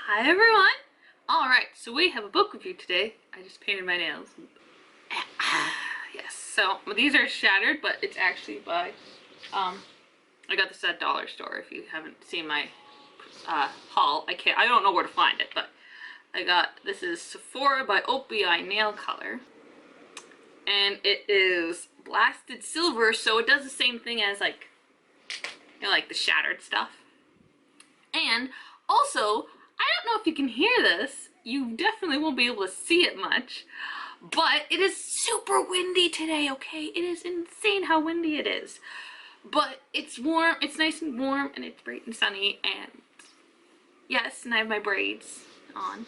Hi everyone! Alright, so we have a book review today. I just painted my nails. Yes, so these are shattered, but it's actually by, I got this at dollar store. If you haven't seen my haul, I don't know where to find it, but this is Sephora by OPI Nail Color. And it is blasted silver, so it does the same thing as like the shattered stuff. And also, I don't know if you can hear this, you definitely won't be able to see it much, but it is super windy today, okay? It is insane how windy it is. But it's warm, it's nice and warm, and it's bright and sunny, and yes, and I have my braids on.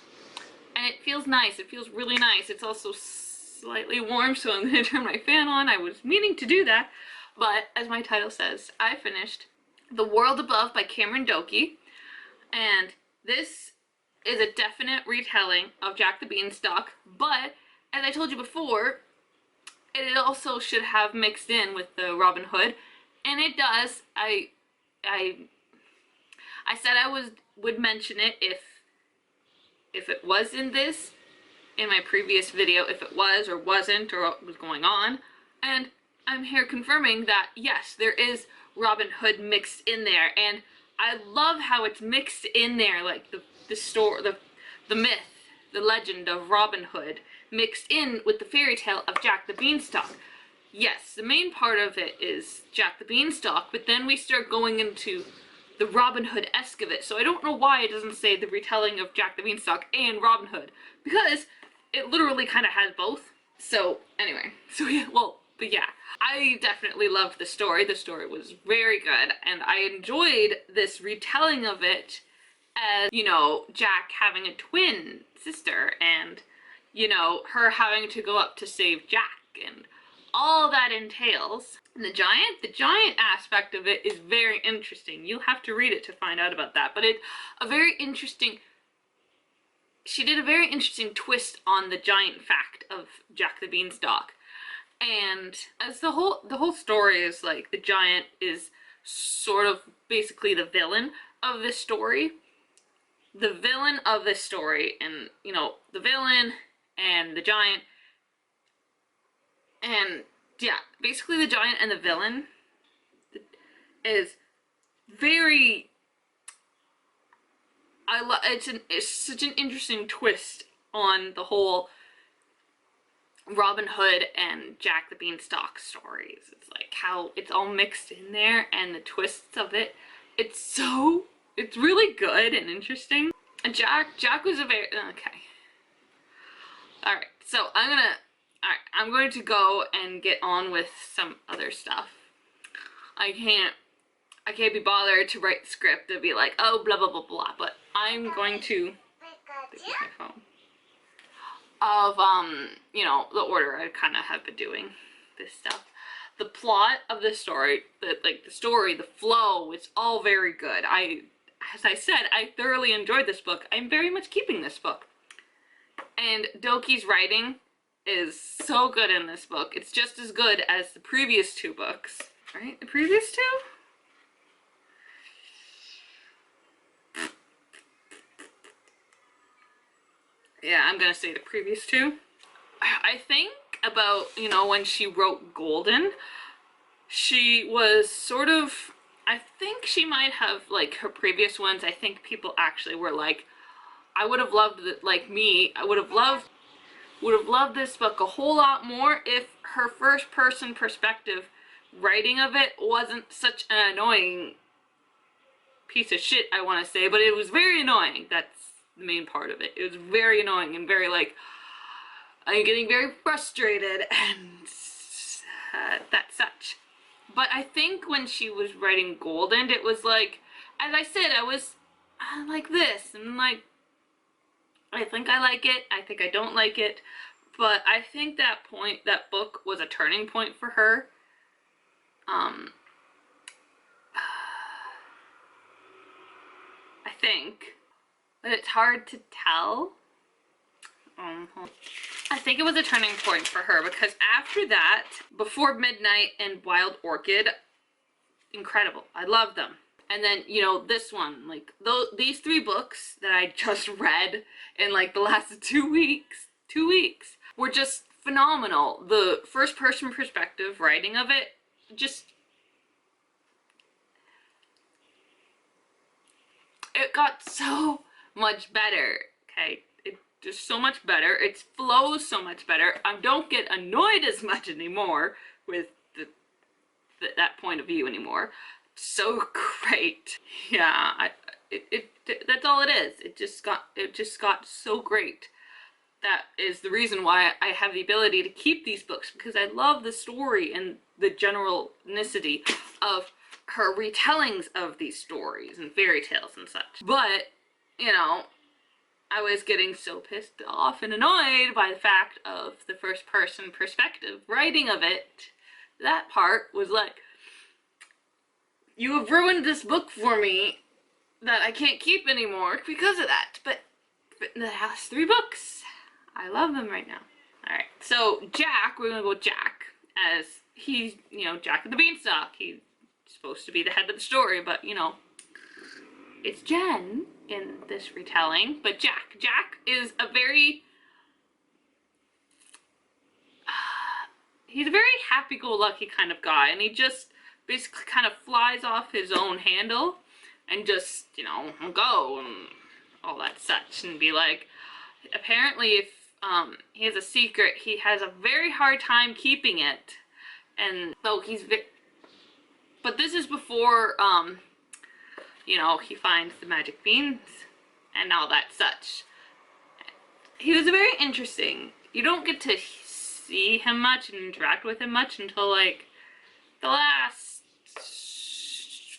And it feels nice, it feels really nice. It's also slightly warm, so I'm gonna turn my fan on. I was meaning to do that, but as my title says, I finished The World Above by Dokey. And this is a definite retelling of Jack the Beanstalk, but as I told you before, it also should have mixed in with the Robin Hood, and it does. I said I would mention it if it was in this in my previous video, if it was or wasn't or what was going on, and I'm here confirming that yes, there is Robin Hood mixed in there, and I love how it's mixed in there, like the myth, the legend of Robin Hood mixed in with the fairy tale of Jack the Beanstalk. Yes, the main part of it is Jack the Beanstalk, but then we start going into the Robin Hood-esque of it. So I don't know why it doesn't say the retelling of Jack the Beanstalk and Robin Hood, because it literally kind of has both. So anyway, but yeah, I definitely loved the story. The story was very good, and I enjoyed this retelling of it as, you know, Jack having a twin sister and, you know, her having to go up to save Jack and all that entails. And the giant aspect of it is very interesting. You'll have to read it to find out about that, but it's a very interesting, she did a very interesting twist on the giant fact of Jack the Beanstalk. And as the whole story is like, the giant is sort of basically the villain of this story. The villain of this story, and you know, the villain and the giant, and yeah, basically the giant and the villain is very, it's such an interesting twist on the whole Robin Hood and Jack the Beanstalk stories. It's like how it's all mixed in there, and the twists of it. It's really good and interesting. And Jack was a very, okay. Alright, so I'm going to go and get on with some other stuff. I can't be bothered to write the script and be like, oh, blah, blah, blah, blah, but I'm going to, this is my phone, of, you know, the order I kind of have been doing this stuff. The plot of the story, the flow, it's all very good. As I said, I thoroughly enjoyed this book. I'm very much keeping this book. And Dokey's writing is so good in this book. It's just as good as the previous two books. Right? The previous two? Yeah, I'm gonna say the previous two. I think about, you know, when she wrote Golden, she was sort of, I think she might have, like, her previous ones, I think people actually were like, I would have loved it, like me, I would have loved this book a whole lot more if her first person perspective writing of it wasn't such an annoying piece of shit, I want to say, but it was very annoying. That's the main part of it. It was very annoying and very, like, I'm getting very frustrated and that such. But I think when she was writing Golden, it was like, as I said, I was like this, and like, I think I like it, I think I don't like it, but I think that book was a turning point for her. I think, but it's hard to tell. I think it was a turning point for her, because after that, Before Midnight and Wild Orchid, incredible. I love them. And then, you know, this one, like, these 3 books that I just read in, like, the last 2 weeks, were just phenomenal. The first person perspective writing of it, just, it got so much better, okay? It just so much better. It flows so much better. I don't get annoyed as much anymore with that point of view anymore. So great. Yeah, that's all it is. It just got so great. That is the reason why I have the ability to keep these books, because I love the story and the generalnicity of her retellings of these stories and fairy tales and such. But, you know, I was getting so pissed off and annoyed by the fact of the first person perspective writing of it. That part was like, you have ruined this book for me that I can't keep anymore because of that. But the last 3 books, I love them right now. Alright, so Jack, we're gonna go with Jack, as he's, you know, Jack of the Beanstalk. He's supposed to be the head of the story, but, you know, it's Jen in this retelling. But Jack is a very, he's a very happy-go-lucky kind of guy, and he just basically kind of flies off his own handle and just, you know, go and all that such, and be like, apparently if he has a secret, he has a very hard time keeping it, and so but this is before, you know, he finds the magic beans and all that such. He was very interesting. You don't get to see him much and interact with him much until, like, the last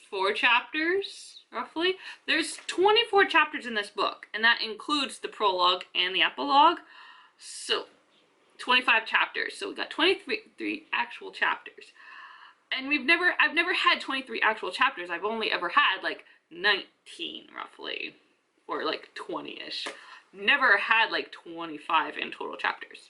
4 chapters, roughly. There's 24 chapters in this book, and that includes the prologue and the epilogue. So 25 chapters. So we got 23 actual chapters. And I've never had 23 actual chapters. I've only ever had like 19 roughly, or like 20-ish. Never had like 25 in total chapters.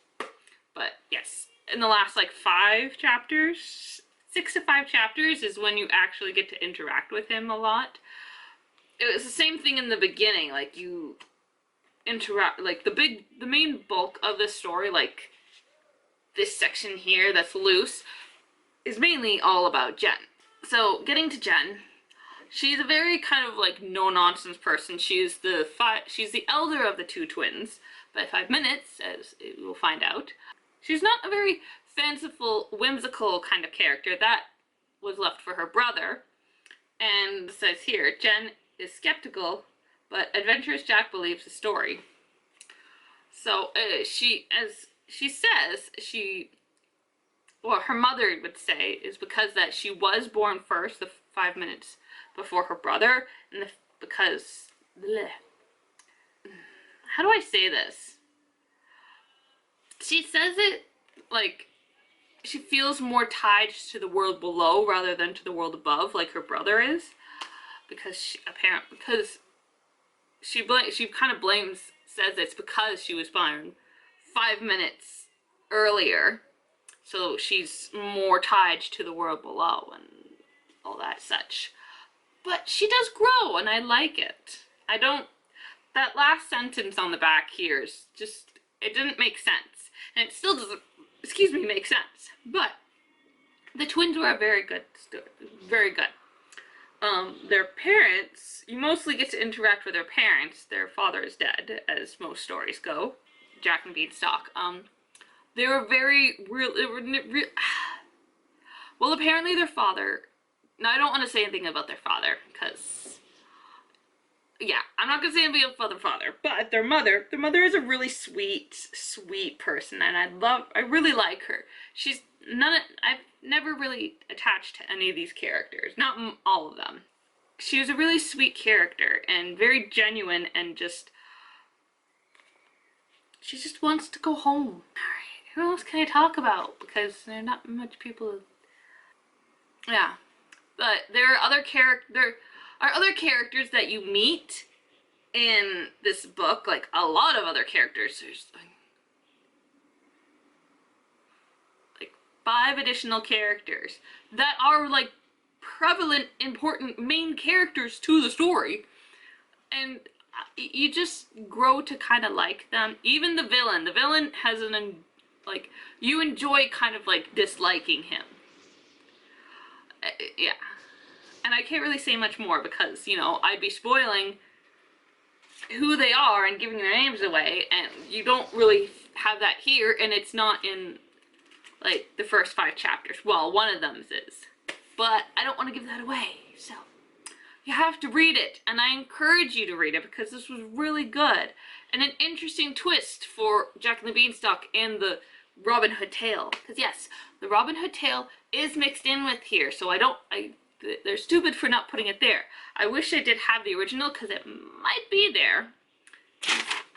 But yes, in the last like 5 chapters, 6 to 5 chapters is when you actually get to interact with him a lot. It was the same thing in the beginning, like you interact, like the main bulk of the story, like this section here that's loose, is mainly all about Jen. So getting to Jen, she's a very kind of like no-nonsense person. She's the elder of the 2 twins by 5 minutes, as we'll find out. She's not a very fanciful, whimsical kind of character. That was left for her brother. And it says here, Jen is skeptical, but adventurous Jack believes the story. So she says, what her mother would say is because that she was born first, the 5 minutes before her brother, and because, bleh. How do I say this? She says it like she feels more tied to the world below rather than to the world above, like her brother is, because she kind of says it's because she was born 5 minutes earlier, so she's more tied to the world below and all that such. But she does grow, and I like it. That last sentence on the back here is just, it didn't make sense. And it still doesn't, make sense. But the twins were a very good story. Very good. Their parents, you mostly get to interact with their parents. Their father is dead, as most stories go. Jack and Beanstalk. They were very real. Well, apparently their father. Now, I don't want to say anything about their father, because, yeah, I'm not going to say anything about their father, but their mother is a really sweet person, and I really like her. I've never really attached to any of these characters, not all of them. She was a really sweet character, and very genuine, and she just wants to go home. Alright, who else can I talk about? Because there are not much people, yeah. But there are other characters that you meet in this book, like a lot of other characters. There's like 5 additional characters that are like prevalent, important main characters to the story. And you just grow to kind of like them. Even the villain has like, you enjoy kind of like disliking him. Yeah. And I can't really say much more because, you know, I'd be spoiling who they are and giving their names away, and you don't really have that here, and it's not in, like, the first 5 chapters. Well, one of them is. But I don't want to give that away, so you have to read it, and I encourage you to read it because this was really good. And an interesting twist for Jack and the Beanstalk and the Robin Hood tale. Because yes, the Robin Hood tale is mixed in with here, so they're stupid for not putting it there. I wish I did have the original because it might be there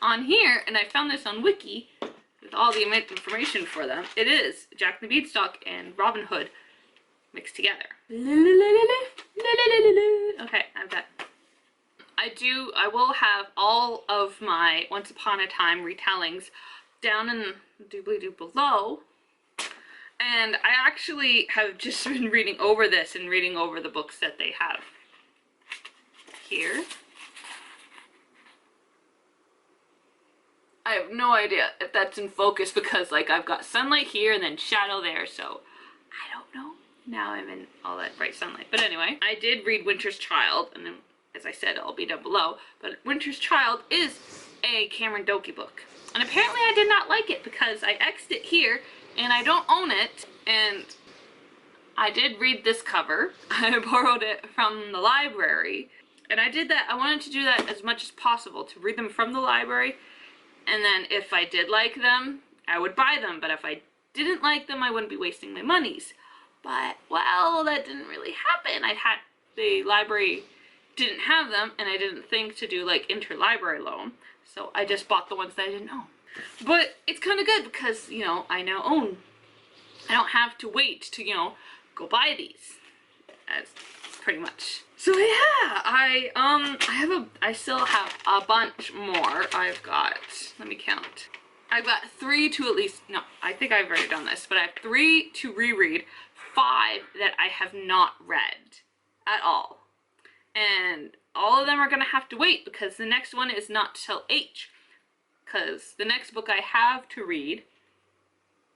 on here, and I found this on Wiki with all the information for them. It is Jack and the Beanstalk and Robin Hood mixed together. Okay, I'm done. I will have all of my Once Upon a Time retellings down in the doobly-doo below. And I actually have just been reading over this and reading over the books that they have here. I have no idea if that's in focus because, like, I've got sunlight here and then shadow there, so I don't know. Now I'm in all that bright sunlight. But anyway, I did read Winter's Child, and then, as I said, it'll be down below. But Winter's Child is a Cameron Dokey book. And apparently I did not like it because I X'd it here and I don't own it. And I did read this cover. I borrowed it from the library. And I did that. I wanted to do that as much as possible, to read them from the library. And then if I did like them, I would buy them. But if I didn't like them, I wouldn't be wasting my monies. But, well, that didn't really happen. The library didn't have them, and I didn't think to do, like, interlibrary loan. So I just bought the ones that I didn't own. But it's kind of good because, you know, I now own. I don't have to wait to, you know, go buy these. As pretty much. So yeah, I still have a bunch more. I've got, let me count. I've got 3 to at least, no, I think I've already done this, but I have 3 to reread, 5 that I have not read at all. And all of them are going to have to wait because the next one is not till H. Because the next book I have to read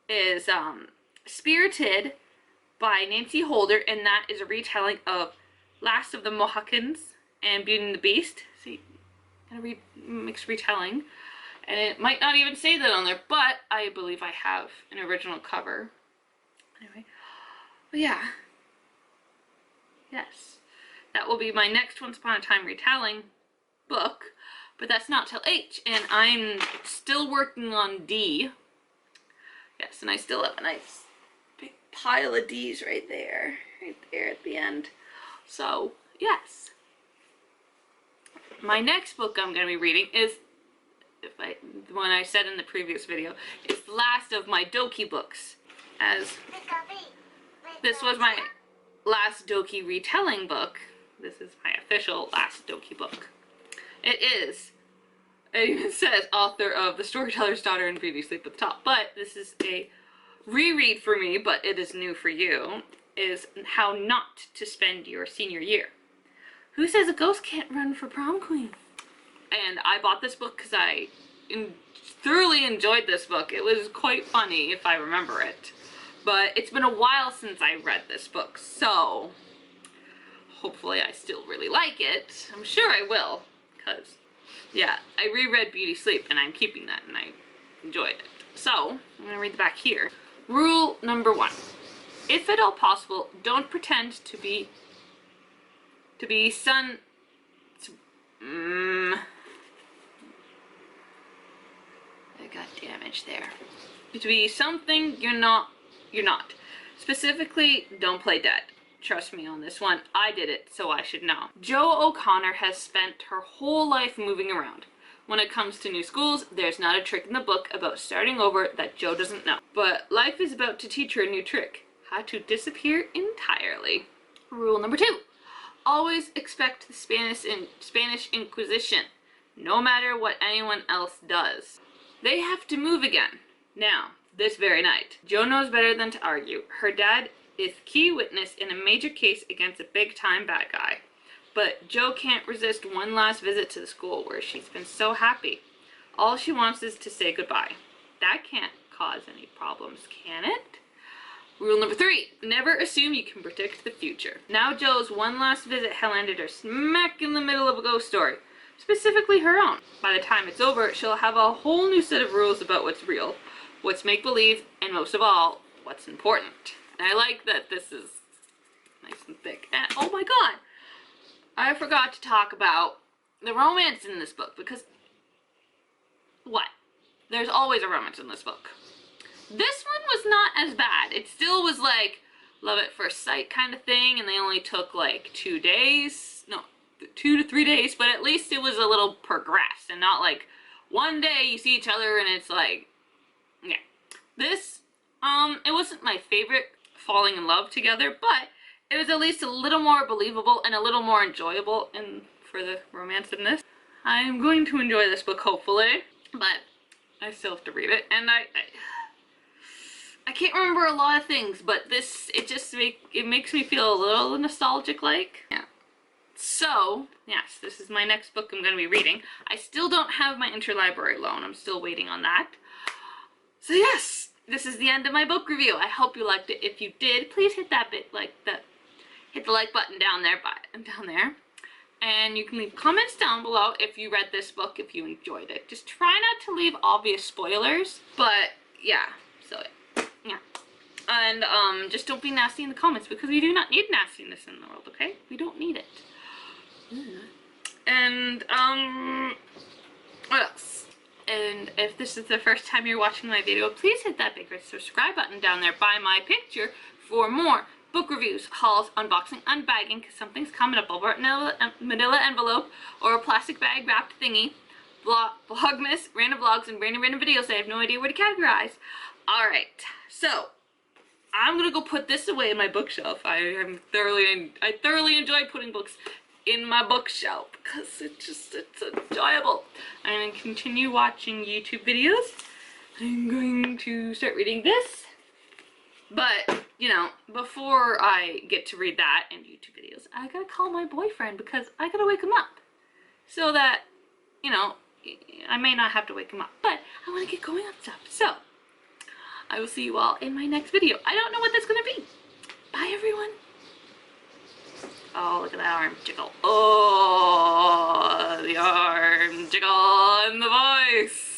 is Spirited by Nancy Holder, and that is a retelling of Last of the Mohicans and Beauty and the Beast. See, I'm going to read mixed retelling. And it might not even say that on there, but I believe I have an original cover. Anyway, but yeah. Yes. That will be my next Once Upon a Time retelling book, but that's not till H, and I'm still working on D. Yes, and I still have a nice big pile of D's right there at the end. So, yes. My next book I'm going to be reading is, the one I said in the previous video, is the last of my Dokey books, as this was my last Dokey retelling book. This is my official last Dokey book. It even says author of The Storyteller's Daughter and Beauty Sleep at the top, but this is a reread for me, but it is new for you, is How Not to Spend Your Senior Year. Who says a ghost can't run for prom queen? And I bought this book because I thoroughly enjoyed this book. It was quite funny, if I remember it. But it's been a while since I read this book, so hopefully I still really like it. I'm sure I will, because, yeah, I reread Beauty Sleep, and I'm keeping that, and I enjoyed it. So, I'm going to read the back here. Rule number 1. If at all possible, don't pretend to be I got damage there. To be something you're not. Specifically, don't play dead. Trust me on this one. I did it, so I should know. Jo O'Connor has spent her whole life moving around. When it comes to new schools, there's not a trick in the book about starting over that Jo doesn't know. But life is about to teach her a new trick. How to disappear entirely. Rule number 2. Always expect the Spanish Inquisition, no matter what anyone else does. They have to move again. Now, this very night. Jo knows better than to argue. Her dad is key witness in a major case against a big-time bad guy. But Jo can't resist one last visit to the school where she's been so happy. All she wants is to say goodbye. That can't cause any problems, can it? Rule number 3, never assume you can predict the future. Now Jo's one last visit had landed her smack in the middle of a ghost story, specifically her own. By the time it's over, she'll have a whole new set of rules about what's real, what's make-believe, and most of all, what's important. And I like that this is nice and thick. And oh my god! I forgot to talk about the romance in this book, because what? There's always a romance in this book. This one was not as bad. It still was like love at first sight kind of thing, and they only took like 2 days. No, 2 to 3 days, but at least it was a little progressed and not like one day you see each other and it's like, yeah. This, it wasn't my favorite falling in love together, but it was at least a little more believable and a little more enjoyable for the romance in this. I'm going to enjoy this book, hopefully, but I still have to read it, and I can't remember a lot of things, but this, it makes me feel a little nostalgic like. Yeah. So, yes, this is my next book I'm going to be reading. I still don't have my interlibrary loan. I'm still waiting on that. So yes, this is the end of my book review. I hope you liked it. If you did, please hit that hit the like button down there, and you can leave comments down below if you read this book, if you enjoyed it. Just try not to leave obvious spoilers, but yeah, so yeah. And just don't be nasty in the comments, because we do not need nastiness in the world, okay? We don't need it. And what else? And if this is the first time you're watching my video, please hit that big red subscribe button down there by my picture for more book reviews, hauls, unboxing, unbagging, because something's coming up over manila envelope or a plastic bag wrapped thingy, vlogmas, random vlogs, and random videos I have no idea where to categorize. Alright, so I'm gonna go put this away in my bookshelf. I thoroughly enjoy putting books in my bookshelf because it's enjoyable. I'm gonna continue watching YouTube videos. I'm going to start reading this. But, you know, before I get to read that and YouTube videos, I gotta call my boyfriend because I gotta wake him up. So that, you know, I may not have to wake him up, but I want to get going on stuff. So, I will see you all in my next video. I don't know what that's gonna be. Bye, everyone. Oh, look at that arm jiggle. Oh, the arm jiggle and the voice.